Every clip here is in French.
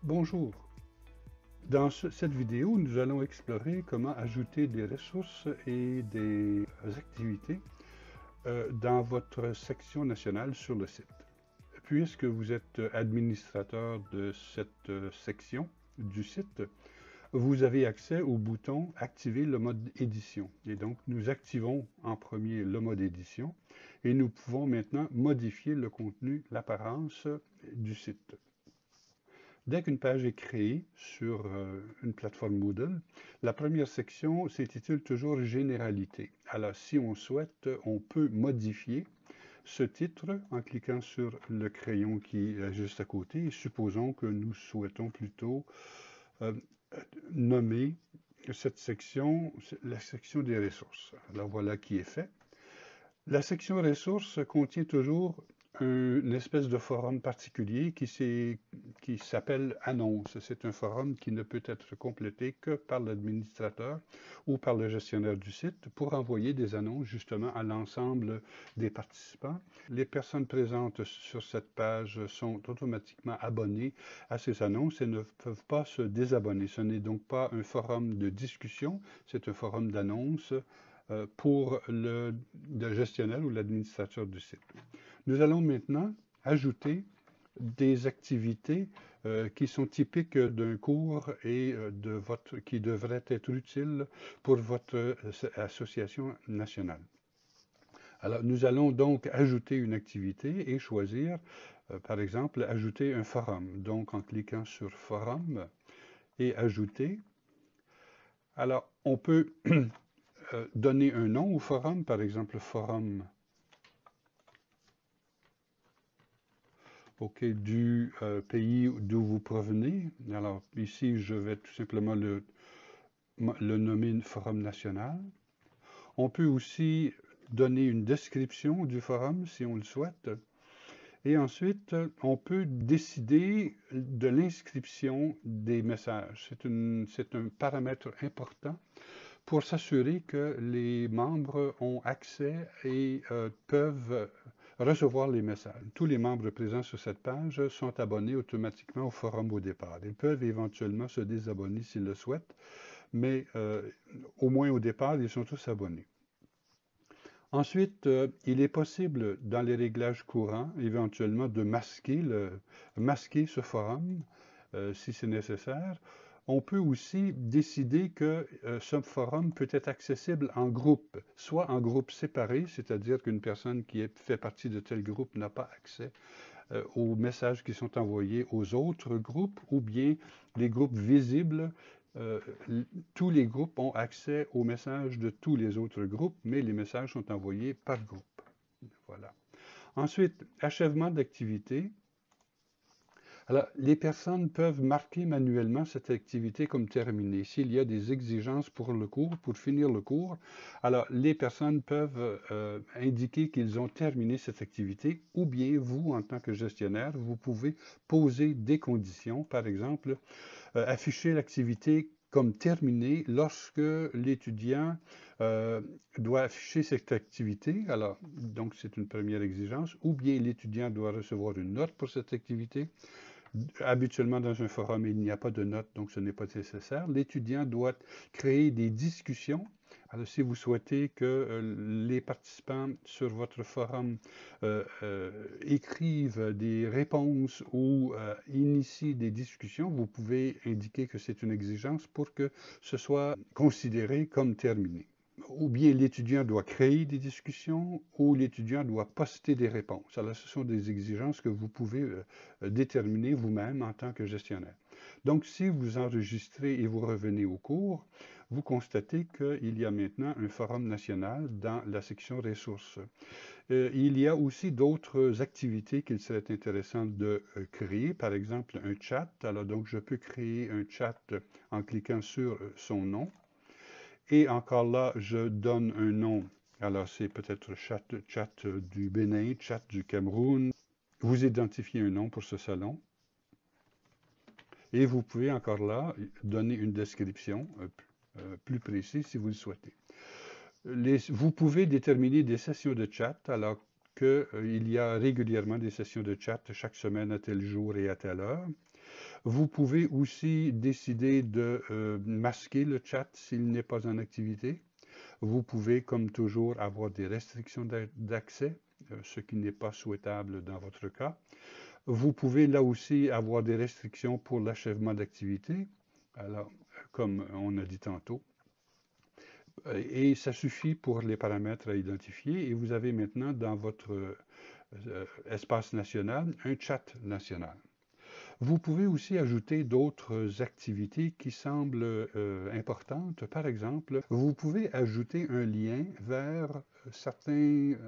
Bonjour. Dans cette vidéo, nous allons explorer comment ajouter des ressources et des activités dans votre section nationale sur le site. Puisque vous êtes administrateur de cette section du site, vous avez accès au bouton « Activer le mode édition ». Et donc, nous activons en premier le mode édition et nous pouvons maintenant modifier le contenu, l'apparence du site. Dès qu'une page est créée sur une plateforme Moodle, la première section s'intitule toujours « Généralité ». Alors, si on souhaite, on peut modifier ce titre en cliquant sur le crayon qui est juste à côté. Et supposons que nous souhaitons plutôt nommer cette section la section des ressources. Alors, voilà qui est fait. La section ressources contient toujours une espèce de forum particulier qui s'appelle annonce. C'est un forum qui ne peut être complété que par l'administrateur ou par le gestionnaire du site pour envoyer des annonces justement à l'ensemble des participants. Les personnes présentes sur cette page sont automatiquement abonnées à ces annonces et ne peuvent pas se désabonner. Ce n'est donc pas un forum de discussion, c'est un forum d'annonces pour le gestionnaire ou l'administrateur du site. Nous allons maintenant ajouter des activités qui sont typiques d'un cours et qui devraient être utiles pour votre association nationale. Alors, nous allons donc ajouter une activité et choisir, par exemple, ajouter un forum. Donc, en cliquant sur Forum et Ajouter, alors, on peut donner un nom au forum, par exemple forum du pays d'où vous provenez. Alors ici, je vais tout simplement le nommer forum national. On peut aussi donner une description du forum si on le souhaite. Et ensuite, on peut décider de l'inscription des messages. C'est un paramètre important pour s'assurer que les membres ont accès et peuvent recevoir les messages. Tous les membres présents sur cette page sont abonnés automatiquement au forum au départ. Ils peuvent éventuellement se désabonner s'ils le souhaitent, mais au moins au départ, ils sont tous abonnés. Ensuite, il est possible, dans les réglages courants, éventuellement de masquer ce forum, si c'est nécessaire. On peut aussi décider que ce forum peut être accessible en groupe, soit en groupe séparé, c'est-à-dire qu'une personne qui fait partie de tel groupe n'a pas accès aux messages qui sont envoyés aux autres groupes, ou bien les groupes visibles. Tous les groupes ont accès aux messages de tous les autres groupes, mais les messages sont envoyés par groupe. Voilà. Ensuite, achèvement d'activité. Alors, les personnes peuvent marquer manuellement cette activité comme terminée. S'il y a des exigences pour le cours, pour finir le cours, alors les personnes peuvent indiquer qu'ils ont terminé cette activité, ou bien vous, en tant que gestionnaire, vous pouvez poser des conditions, par exemple, afficher l'activité comme terminée lorsque l'étudiant doit afficher cette activité. Alors, donc c'est une première exigence, ou bien l'étudiant doit recevoir une note pour cette activité. Habituellement, dans un forum, il n'y a pas de notes, donc ce n'est pas nécessaire. L'étudiant doit créer des discussions. Alors, si vous souhaitez que les participants sur votre forum écrivent des réponses ou initient des discussions, vous pouvez indiquer que c'est une exigence pour que ce soit considéré comme terminé. Ou bien l'étudiant doit créer des discussions, ou l'étudiant doit poster des réponses. Alors, ce sont des exigences que vous pouvez déterminer vous-même en tant que gestionnaire. Donc, si vous enregistrez et vous revenez au cours, vous constatez qu'il y a maintenant un forum national dans la section ressources. Il y a aussi d'autres activités qu'il serait intéressant de créer, par exemple un chat. Alors, donc, je peux créer un chat en cliquant sur son nom. Et encore là, je donne un nom. Alors, c'est peut-être chat du Bénin, chat du Cameroun. Vous identifiez un nom pour ce salon. Et vous pouvez encore là donner une description plus précise si vous le souhaitez. Vous pouvez déterminer des sessions de chat alors qu'il y a régulièrement des sessions de chat chaque semaine à tel jour et à telle heure. Vous pouvez aussi décider de masquer le chat s'il n'est pas en activité. Vous pouvez, comme toujours, avoir des restrictions d'accès, ce qui n'est pas souhaitable dans votre cas. Vous pouvez là aussi avoir des restrictions pour l'achèvement d'activité, alors comme on a dit tantôt. Et ça suffit pour les paramètres à identifier. Et vous avez maintenant dans votre espace national un chat national. Vous pouvez aussi ajouter d'autres activités qui semblent importantes. Par exemple, vous pouvez ajouter un lien vers certaines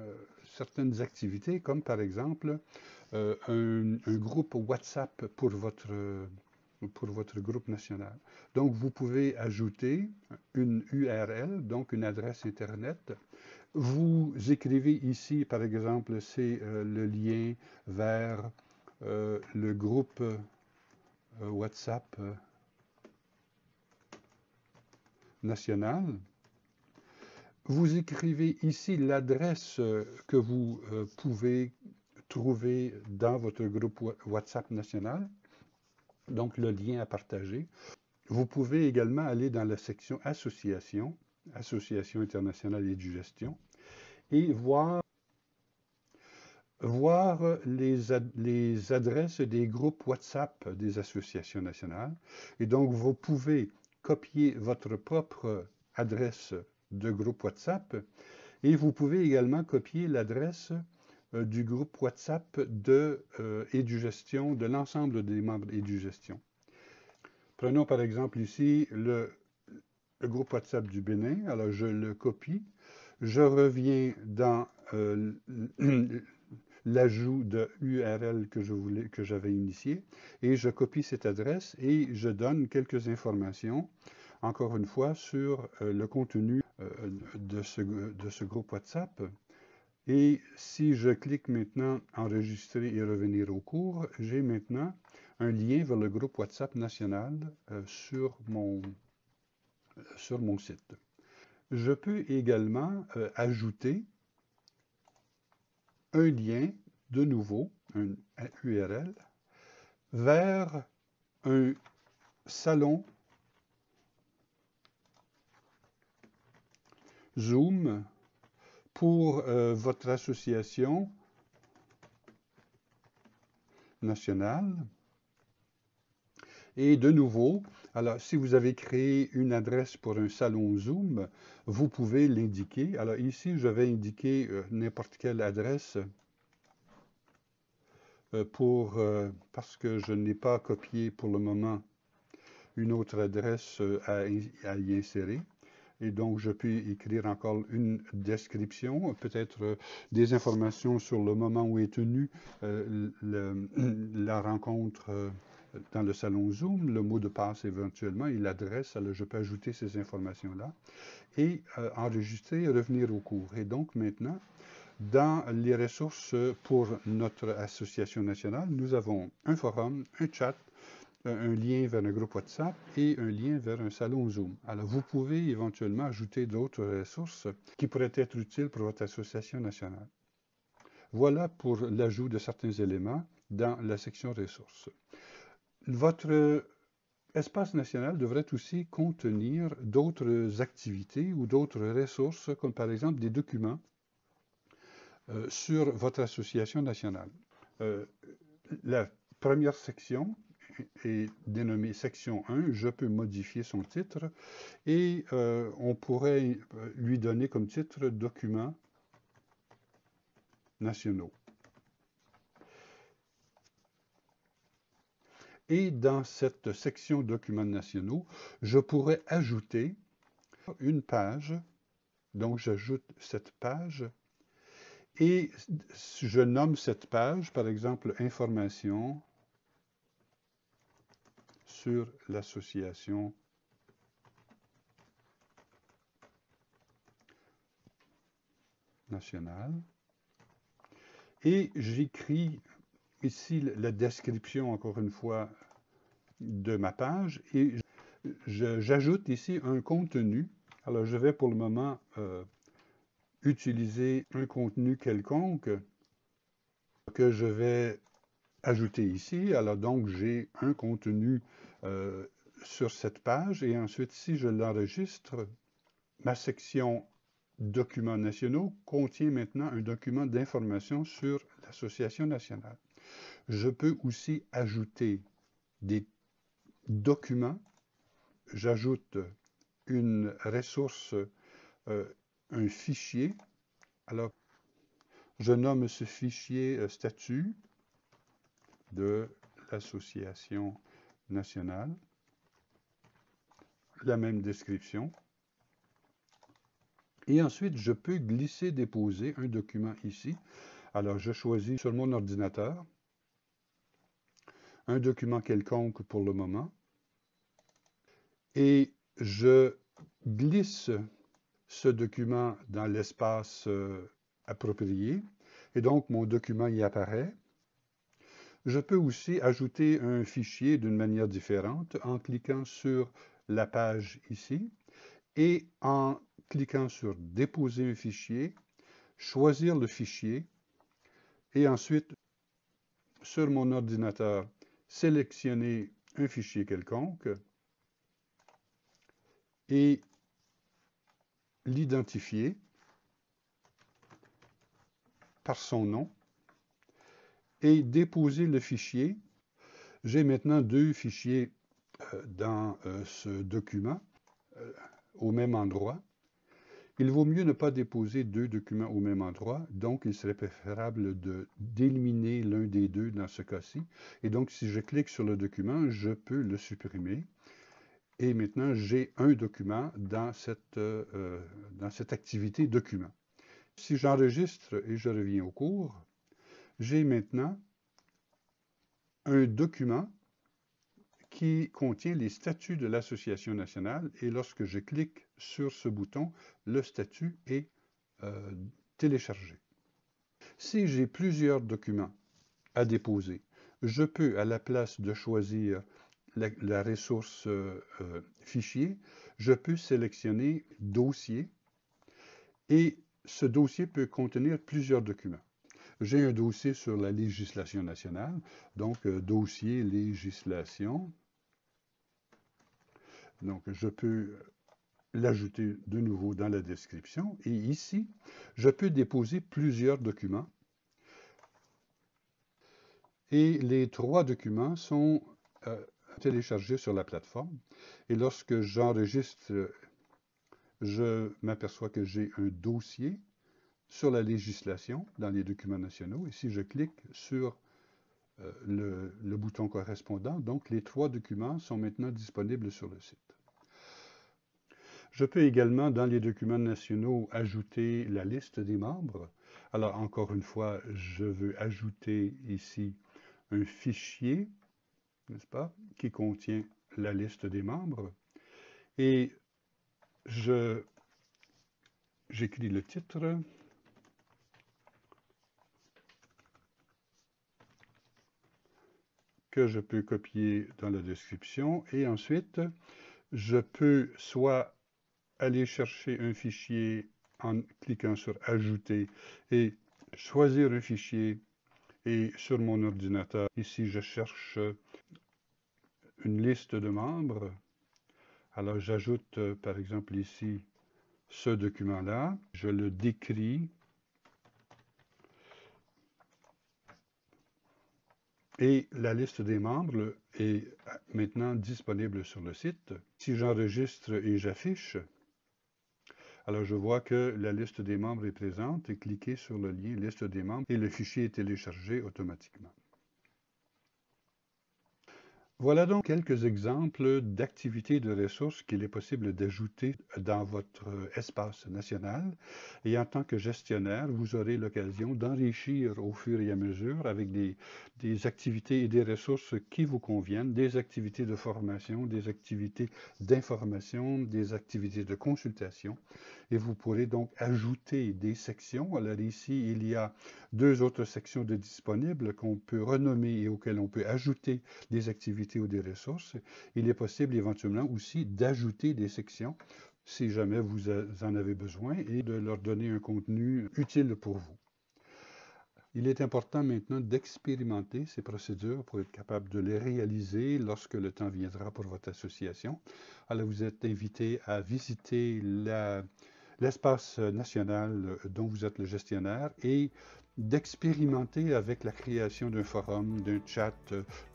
activités, comme par exemple un groupe WhatsApp pour votre groupe national. Donc, vous pouvez ajouter une URL, donc une adresse Internet. Vous écrivez ici, par exemple, c'est le lien vers le groupe WhatsApp national. Vous écrivez ici l'adresse que vous pouvez trouver dans votre groupe WhatsApp national, donc le lien à partager. Vous pouvez également aller dans la section Association, Association internationale et de gestion, et voir les adresses des groupes WhatsApp des associations nationales. Et donc, vous pouvez copier votre propre adresse de groupe WhatsApp et vous pouvez également copier l'adresse du groupe WhatsApp EduGestion, de l'ensemble des membres EduGestion. Prenons par exemple ici le groupe WhatsApp du Bénin. Alors, je le copie. Je reviens dans l'ajout de URL que j'avais initié et je copie cette adresse et je donne quelques informations, encore une fois, sur le contenu de ce groupe WhatsApp. Et si je clique maintenant enregistrer et revenir au cours, j'ai maintenant un lien vers le groupe WhatsApp national sur mon site. Je peux également ajouter un lien, de nouveau, un URL, vers un salon Zoom pour votre association nationale. Et de nouveau, alors si vous avez créé une adresse pour un salon Zoom, vous pouvez l'indiquer. Alors ici, je vais indiquer n'importe quelle adresse parce que je n'ai pas copié pour le moment une autre adresse à y insérer. Et donc, je peux écrire encore une description, peut-être des informations sur le moment où est tenue la rencontre dans le salon Zoom, le mot de passe éventuellement et l'adresse. Alors, je peux ajouter ces informations-là et enregistrer et revenir au cours. Et donc, maintenant, dans les ressources pour notre association nationale, nous avons un forum, un chat, un lien vers un groupe WhatsApp et un lien vers un salon Zoom. Alors, vous pouvez éventuellement ajouter d'autres ressources qui pourraient être utiles pour votre association nationale. Voilà pour l'ajout de certains éléments dans la section ressources. Votre espace national devrait aussi contenir d'autres activités ou d'autres ressources, comme par exemple des documents sur votre association nationale. La première section est dénommée section 1, je peux modifier son titre et on pourrait lui donner comme titre documents nationaux. Et dans cette section documents nationaux, je pourrais ajouter une page, donc j'ajoute cette page et je nomme cette page, par exemple, information sur l'association nationale. Et j'écris ici la description, encore une fois, de ma page et j'ajoute ici un contenu. Alors, je vais pour le moment utiliser un contenu quelconque que je vais ajouter ici. Alors donc, j'ai un contenu sur cette page et ensuite, si je l'enregistre, ma section Documents nationaux contient maintenant un document d'information sur l'Association nationale. Je peux aussi ajouter des documents. J'ajoute une ressource, un fichier. Alors, je nomme ce fichier statut de l'Association nationale. La même description. Et ensuite, je peux glisser, déposer un document ici. Alors, je choisis sur mon ordinateur un document quelconque pour le moment. Et je glisse ce document dans l'espace approprié. Et donc, mon document y apparaît. Je peux aussi ajouter un fichier d'une manière différente en cliquant sur la page ici et en cliquant sur « Déposer un fichier », choisir le fichier et ensuite, sur mon ordinateur, sélectionner un fichier quelconque et l'identifier par son nom et déposer le fichier. J'ai maintenant deux fichiers dans ce document au même endroit. Il vaut mieux ne pas déposer deux documents au même endroit, donc il serait préférable d'éliminer l'un des deux dans ce cas-ci. Et donc, si je clique sur le document, je peux le supprimer. Et maintenant, j'ai un document dans cette activité document. Si j'enregistre et je reviens au cours, j'ai maintenant un document qui contient les statuts de l'Association nationale et lorsque je clique sur ce bouton, le statut est téléchargé. Si j'ai plusieurs documents à déposer, je peux, à la place de choisir la ressource fichier, je peux sélectionner dossier et ce dossier peut contenir plusieurs documents. J'ai un dossier sur la législation nationale, donc dossier législation. Donc, je peux l'ajouter de nouveau dans la description. Et ici, je peux déposer plusieurs documents. Et les trois documents sont téléchargés sur la plateforme. Et lorsque j'enregistre, je m'aperçois que j'ai un dossier sur la législation dans les documents nationaux. Et si je clique sur le bouton correspondant, donc les trois documents sont maintenant disponibles sur le site. Je peux également, dans les documents nationaux, ajouter la liste des membres. Alors, encore une fois, je veux ajouter ici un fichier, n'est-ce pas, qui contient la liste des membres. Et j'écris le titre. Que je peux copier dans la description. Et ensuite, je peux soit aller chercher un fichier en cliquant sur « Ajouter » et choisir un fichier. Et sur mon ordinateur, ici, je cherche une liste de membres. Alors, j'ajoute, par exemple, ici, ce document-là. Je le décris. Et la liste des membres est maintenant disponible sur le site. Si j'enregistre et j'affiche, alors je vois que la liste des membres est présente et cliquez sur le lien liste des membres et le fichier est téléchargé automatiquement. Voilà donc quelques exemples d'activités de ressources qu'il est possible d'ajouter dans votre espace national. Et en tant que gestionnaire, vous aurez l'occasion d'enrichir au fur et à mesure avec des activités et des ressources qui vous conviennent, des activités de formation, des activités d'information, des activités de consultation. Et vous pourrez donc ajouter des sections. Alors ici, il y a deux autres sections de disponibles qu'on peut renommer et auxquelles on peut ajouter des activités ou des ressources. Il est possible éventuellement aussi d'ajouter des sections si jamais vous en avez besoin et de leur donner un contenu utile pour vous. Il est important maintenant d'expérimenter ces procédures pour être capable de les réaliser lorsque le temps viendra pour votre association. Alors, vous êtes invité à visiter l'espace national dont vous êtes le gestionnaire et d'expérimenter avec la création d'un forum, d'un chat,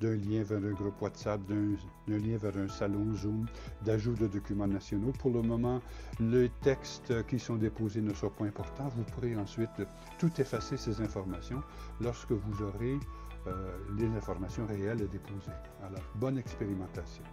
d'un lien vers un groupe WhatsApp, d'un lien vers un salon Zoom, d'ajout de documents nationaux. Pour le moment, les textes qui sont déposés ne sont pas importants. Vous pourrez ensuite tout effacer ces informations lorsque vous aurez les informations réelles à déposer. Alors, bonne expérimentation.